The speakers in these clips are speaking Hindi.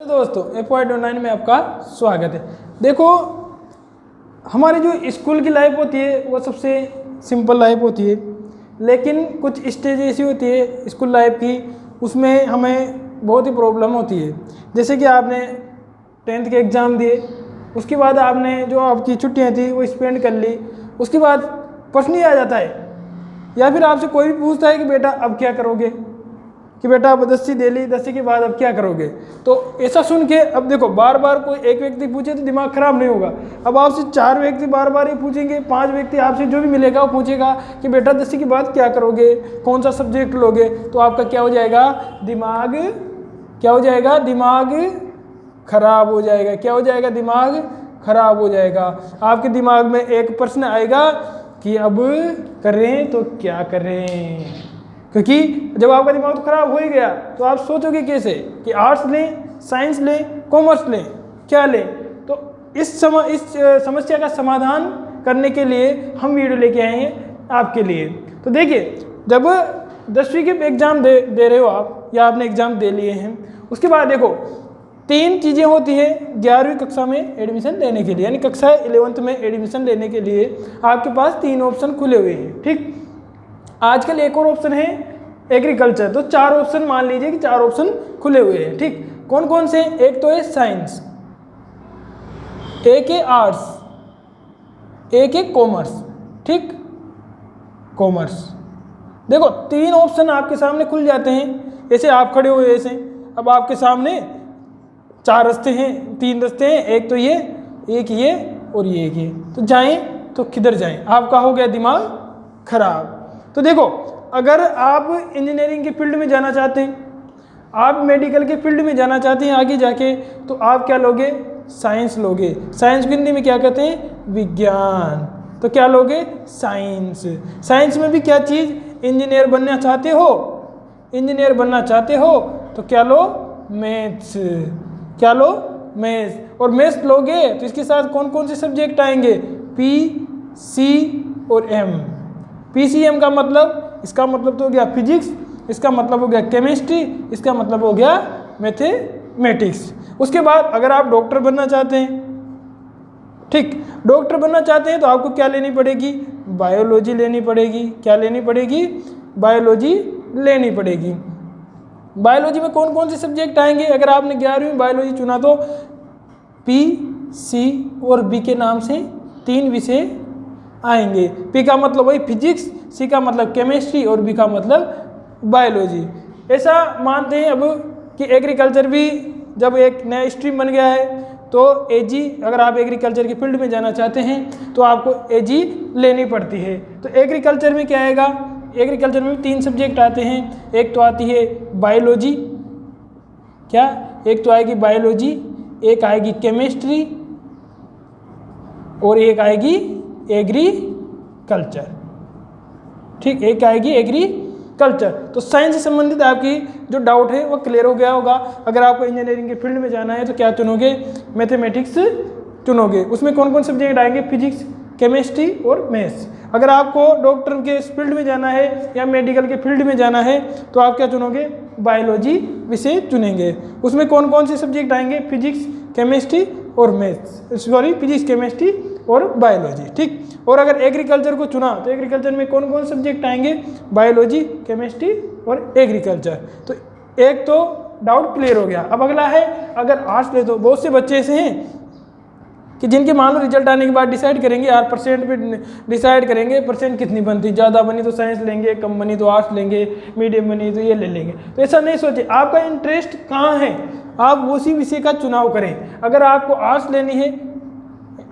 दोस्तों FY29 में आपका स्वागत है। देखो, हमारी जो स्कूल की लाइफ होती है वो सबसे सिंपल लाइफ होती है, लेकिन कुछ स्टेज ऐसी होती है स्कूल लाइफ की, उसमें हमें बहुत ही प्रॉब्लम होती है। जैसे कि आपने 10th के एग्ज़ाम दिए, उसके बाद आपने जो आपकी छुट्टियां थी वो स्पेंड कर ली, उसके बाद प्रश्न ही आ जाता है, या फिर आपसे कोई भी पूछता है कि बेटा अब क्या करोगे, कि बेटा अब 10वीं दे ली, 10वीं के बाद अब क्या करोगे। तो ऐसा सुन के अब देखो, बार बार कोई एक व्यक्ति पूछे तो दिमाग खराब नहीं होगा। अब आपसे 4 व्यक्ति बार बार ही पूछेंगे, 5 व्यक्ति आपसे जो भी मिलेगा वो पूछेगा कि बेटा 10वीं के बाद क्या करोगे, कौन सा सब्जेक्ट लोगे। तो आपका क्या हो जाएगा, दिमाग क्या हो जाएगा, दिमाग खराब हो जाएगा। क्या हो जाएगा, दिमाग खराब हो जाएगा। आपके दिमाग में एक प्रश्न आएगा कि अब करें तो क्या करें, क्योंकि जब आपका दिमाग तो खराब हो ही गया तो आप सोचोगे कैसे कि आर्ट्स लें, साइंस लें, कॉमर्स लें, क्या लें। तो इस समस्या का समाधान करने के लिए हम वीडियो लेके आए हैं आपके लिए। तो देखिए, जब 10वीं के एग्ज़ाम दे रहे हो आप, या आपने एग्ज़ाम दे लिए हैं, उसके बाद देखो 3 चीज़ें होती हैं 11वीं कक्षा में एडमिशन लेने के लिए, यानी कक्षा 11th में एडमिशन लेने के लिए आपके पास 3 ऑप्शन खुले हुए हैं। ठीक, आजकल एक और ऑप्शन है एग्रीकल्चर। तो 4 ऑप्शन मान लीजिए कि 4 ऑप्शन खुले हुए हैं। ठीक, कौन कौन से, एक तो है साइंस, एक है आर्ट्स, एक है कॉमर्स। ठीक, कॉमर्स। देखो 3 ऑप्शन आपके सामने खुल जाते हैं। ऐसे आप खड़े हुए ऐसे, अब आपके सामने 4 रास्ते हैं, 3 रास्ते हैं, एक तो ये, एक ये और ये एक ये। तो जाएं तो किधर जाएं, आपका हो गया दिमाग खराब। तो देखो, अगर आप इंजीनियरिंग के फील्ड में जाना चाहते हैं, आप मेडिकल के फील्ड में जाना चाहते हैं आगे जाके, तो आप क्या लोगे, साइंस लोगे। साइंस को हिंदी में क्या कहते हैं, विज्ञान। तो क्या लोगे, साइंस। साइंस में भी क्या चीज़, इंजीनियर बनना चाहते हो, इंजीनियर बनना चाहते हो तो क्या लो, मैथ्स। क्या लो, मैथ्स। और मैथ्स लोगे तो इसके साथ कौन कौन से सब्जेक्ट आएंगे, पी, सी और एम। PCM का मतलब, इसका मतलब तो हो गया फिजिक्स, इसका मतलब हो गया केमिस्ट्री, इसका मतलब हो गया मैथमेटिक्स। उसके बाद अगर आप डॉक्टर बनना चाहते हैं, ठीक, डॉक्टर बनना चाहते हैं तो आपको क्या लेनी पड़ेगी, बायोलॉजी लेनी पड़ेगी। क्या लेनी पड़ेगी, बायोलॉजी लेनी पड़ेगी। बायोलॉजी में कौन कौन से सब्जेक्ट आएंगे, अगर आपने 11वीं में बायोलॉजी चुना तो P, C और B के नाम से 3 विषय आएंगे। P का मतलब वही फिजिक्स, C का मतलब केमिस्ट्री और B का मतलब बायोलॉजी। ऐसा मानते हैं अब कि एग्रीकल्चर भी जब एक नया स्ट्रीम बन गया है तो AG, अगर आप एग्रीकल्चर के फील्ड में जाना चाहते हैं तो आपको AG लेनी पड़ती है। तो एग्रीकल्चर में क्या आएगा, एग्रीकल्चर में 3 सब्जेक्ट आते हैं। एक तो आती है बायोलॉजी, क्या, एक तो आएगी बायोलॉजी, एक आएगी केमिस्ट्री और एक आएगी एग्रीकल्चर। ठीक, एक आएगी एग्रीकल्चर। तो साइंस से संबंधित आपकी जो डाउट है वो क्लियर हो गया होगा। अगर आपको इंजीनियरिंग के फील्ड में जाना है तो क्या चुनोगे, मैथमेटिक्स चुनोगे। उसमें कौन कौन सब्जेक्ट आएंगे, फिजिक्स, केमिस्ट्री और मैथ्स। अगर आपको डॉक्टर के फील्ड में जाना है या मेडिकल के फील्ड में जाना है तो आप क्या चुनोगे, बायोलॉजी विषय चुनेंगे। उसमें कौन कौन से सब्जेक्ट आएंगे, फिजिक्स, केमिस्ट्री और मैथ्स, सॉरी फिजिक्स, केमिस्ट्री और बायोलॉजी। ठीक, और अगर एग्रीकल्चर को चुना तो एग्रीकल्चर में कौन कौन सब्जेक्ट आएंगे, बायोलॉजी, केमिस्ट्री और एग्रीकल्चर। तो एक तो डाउट क्लियर हो गया। अब अगला है, अगर आर्ट्स ले तो बहुत से बच्चे ऐसे हैं कि जिनके मान लो रिजल्ट आने के बाद डिसाइड करेंगे, यार परसेंट पे डिसाइड करेंगे परसेंट कितनी बनती, ज़्यादा बनी तो साइंस लेंगे, कम बनी तो आर्ट्स लेंगे, मीडियम बनी तो ये ले लेंगे। तो ऐसा नहीं सोचे, आपका इंटरेस्ट कहाँ है, आप उसी विषय का चुनाव करें। अगर आपको आर्ट्स लेनी है,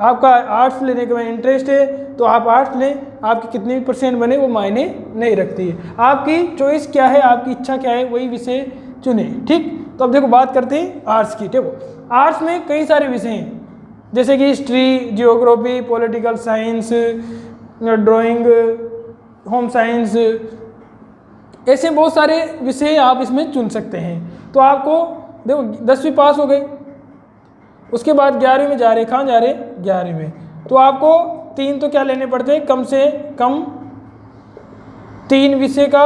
आपका आर्ट्स लेने का इंटरेस्ट है तो आप आर्ट्स लें, आपकी कितनी भी परसेंट बने वो मायने नहीं रखती है। आपकी चॉइस क्या है, आपकी इच्छा क्या है, वही विषय चुने। ठीक, तो अब देखो बात करते हैं आर्ट्स की। देखो आर्ट्स में कई सारे विषय हैं, जैसे कि history, geography, political science, drawing, home science, ऐसे बहुत सारे विषय आप इसमें चुन सकते हैं। तो आपको देखो 10वीं पास हो गई, उसके बाद 11वीं में जा रहे, कहाँ जा रहे, 11वीं में, तो आपको 3 तो क्या लेने पड़ते हैं, कम से कम 3 विषय का,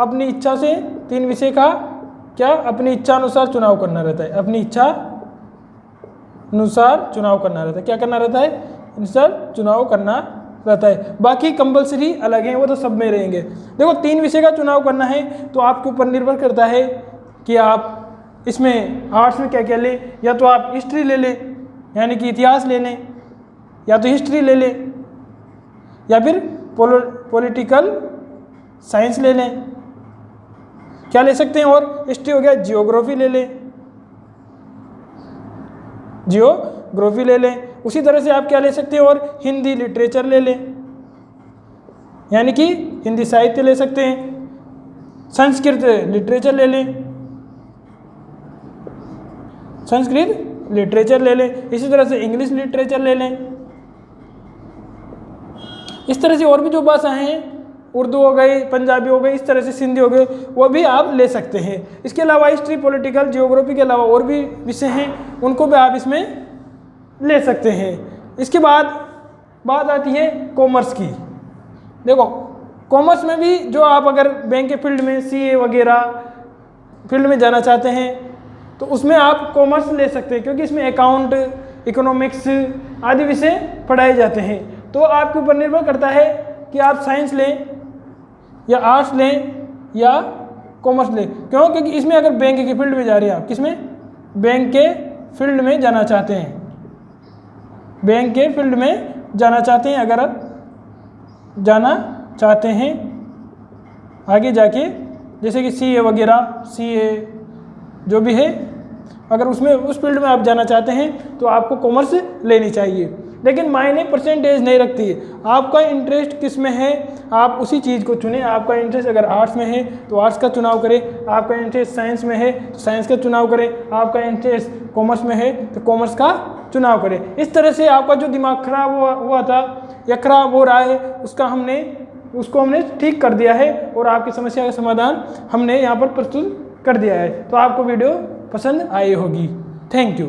अपनी इच्छा से 3 विषय का क्या अपनी इच्छा अनुसार चुनाव करना रहता है, अपनी इच्छा अनुसार चुनाव करना रहता है। क्या करना रहता है? अनुसार चुनाव करना रहता है। बाकी कंपलसरी अलग हैं, वो तो सब में रहेंगे। देखो 3 विषय का चुनाव करना है तो आपके ऊपर निर्भर करता है कि आप इसमें आर्ट्स में क्या क्या लें। या तो आप हिस्ट्री ले लें, यानी कि इतिहास ले लें, या तो हिस्ट्री ले लें, या फिर पॉलिटिकल साइंस ले लें। क्या ले सकते हैं? और हिस्ट्री हो गया, जियोग्राफी ले लें, जियोग्राफी ले लें। उसी तरह से आप क्या ले सकते हैं? और हिंदी लिटरेचर ले लें, यानी कि हिंदी साहित्य ले सकते हैं। संस्कृत लिटरेचर ले लें, संस्कृत लिटरेचर ले लें। इसी तरह से इंग्लिश लिटरेचर ले लें। इस तरह से और भी जो भाषाएं हैं, उर्दू हो गई, पंजाबी हो गई, इस तरह से सिंधी हो गई, वो भी आप ले सकते हैं। इसके अलावा हिस्ट्री, पॉलिटिकल, जियोग्राफी के अलावा और भी विषय हैं, उनको भी आप इसमें ले सकते हैं। इसके बाद बात आती है कॉमर्स की। देखो कॉमर्स में भी जो आप अगर बैंक के फील्ड में सीए वगैरह फील्ड में जाना चाहते हैं तो उसमें आप कॉमर्स ले सकते हैं, क्योंकि इसमें अकाउंट, इकोनॉमिक्स आदि विषय पढ़ाए जाते हैं। तो आपके ऊपर निर्भर करता है कि आप साइंस लें या आर्ट्स लें या कॉमर्स लें। क्यों? क्योंकि इसमें अगर बैंक के फील्ड में जा रहे हैं आप, किसमें? बैंक के फील्ड में जाना चाहते हैं, बैंक के फील्ड में जाना चाहते हैं, अगर आप जाना चाहते हैं आगे जाके, जैसे कि सीए वगैरह, सीए जो भी है, अगर उसमें उस फील्ड में आप जाना चाहते हैं तो आपको कॉमर्स लेनी चाहिए। लेकिन मायने परसेंटेज नहीं रखती है, आपका इंटरेस्ट किस में है आप उसी चीज़ को चुनें। आपका इंटरेस्ट अगर आर्ट्स में है तो आर्ट्स का चुनाव करें, आपका इंटरेस्ट साइंस में है तो साइंस का चुनाव करें, आपका इंटरेस्ट कॉमर्स में है तो कॉमर्स का चुनाव करें। इस तरह से आपका जो दिमाग खराब हुआ था या खराब हो रहा है उसको हमने ठीक कर दिया है और आपकी समस्या का समाधान हमने यहाँ पर प्रस्तुत कर दिया है। तो आपको वीडियो पसंद आई होगी। Thank you.